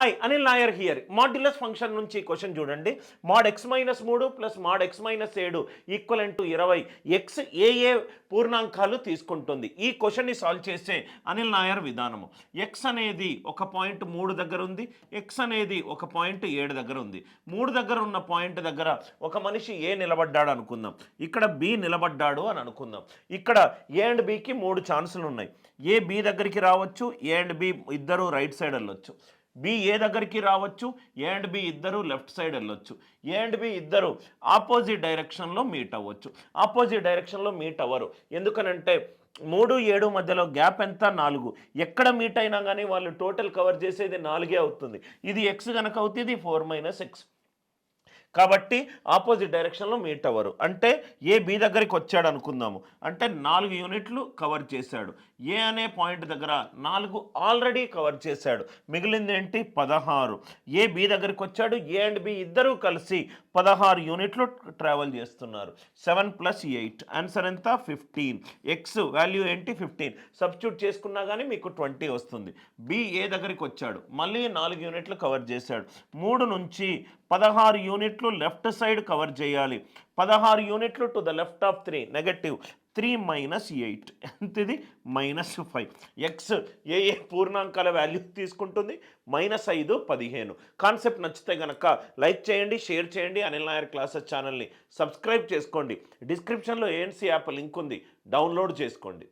Hi Anil Nair here. Modulus function నుంచి question చూడండి. Mod x minus 3 plus mod x minus 7 equivalent to 20 x ఏ పూర్ణాంకాలు తీసుకుంటుంది. ఈ క్వశ్చన్ని సాల్వ్ చేసే అనిల్ నాయర్ విధానము. ఎక్స్ అనేది ఒక పాయింట్ 3 దగ్గర ఉంది, ఎక్స్ అనేది ఒక పాయింట్ 7 దగ్గర ఉంది. 3 దగ్గర ఉన్న పాయింట్ దగ్గర ఒక మనిషి ఏ నిలబడ్డాడు అనుకుందాం, ఇక్కడ బి నిలబడ్డాడు అని అనుకుందాం. ఇక్కడ ఏ అండ్ బికి 3 ఛాన్సులు ఉన్నాయి. ఏ బి దగ్గరికి రావచ్చు, ఏ అండ్ బి ఇద్దరు రైట్ సైడ్ వెళ్ళొచ్చు. బి ఏ దగ్గరికి రావచ్చు, ఏ అండ్ బి ఇద్దరు లెఫ్ట్ సైడ్ వెళ్ళొచ్చు. ఏ అండ్ బి ఇద్దరు ఆపోజిట్ డైరెక్షన్లో మీట్ అవ్వచ్చు. ఆపోజిట్ డైరెక్షన్లో మీట్ అవ్వరు. ఎందుకనంటే 3, 7 మధ్యలో గ్యాప్ ఎంత? 4. ఎక్కడ మీట్ అయినా కానీ వాళ్ళు టోటల్ కవర్ చేసేది 4 అవుతుంది. ఇది ఎక్స్ కనుక అవుతుంది 4 - x. కాబట్టి ఆపోజిట్ డైరెక్షన్లో మీట్ అవ్వరు. అంటే ఏ బి దగ్గరికి వచ్చాడు అనుకుందాము, అంటే 4 యూనిట్లు కవర్ చేశాడు. ఏ అనే పాయింట్ దగ్గర 4 ఆల్రెడీ కవర్ చేశాడు. మిగిలింది ఏంటి? 16. ఏ బి దగ్గరికి వచ్చాడు, ఏ అండ్ బి ఇద్దరూ కలిసి 16 యూనిట్లు ట్రావెల్ చేస్తున్నారు. 7 + 8 ఆన్సర్ ఎంత? 15. ఎక్స్ వాల్యూ ఏంటి? 15. సబ్స్టిట్యూట్ చేసుకున్నా కానీ మీకు 20 వస్తుంది. బి ఏ దగ్గరికి వచ్చాడు, మళ్ళీ 4 యూనిట్లు కవర్ చేశాడు. 3 నుంచి 16 యూనిట్లు లెఫ్ట్ సైడ్ కవర్ చేయాలి. 16 యూనిట్లు to the left of 3 negative. 3 - 8 ఎంతది? -5. ఎక్స్ ఏ పూర్ణాంకాల వాల్యూ తీసుకుంటుంది? -5, 15. కాన్సెప్ట్ నచ్చితే కనుక లైక్ చేయండి, షేర్ చేయండి. అనిల్ నాయర్ క్లాసెస్ ఛానల్ని సబ్స్క్రైబ్ చేసుకోండి. డిస్క్రిప్షన్లో ఏఎన్సీ యాప్ లింక్ ఉంది, డౌన్లోడ్ చేసుకోండి.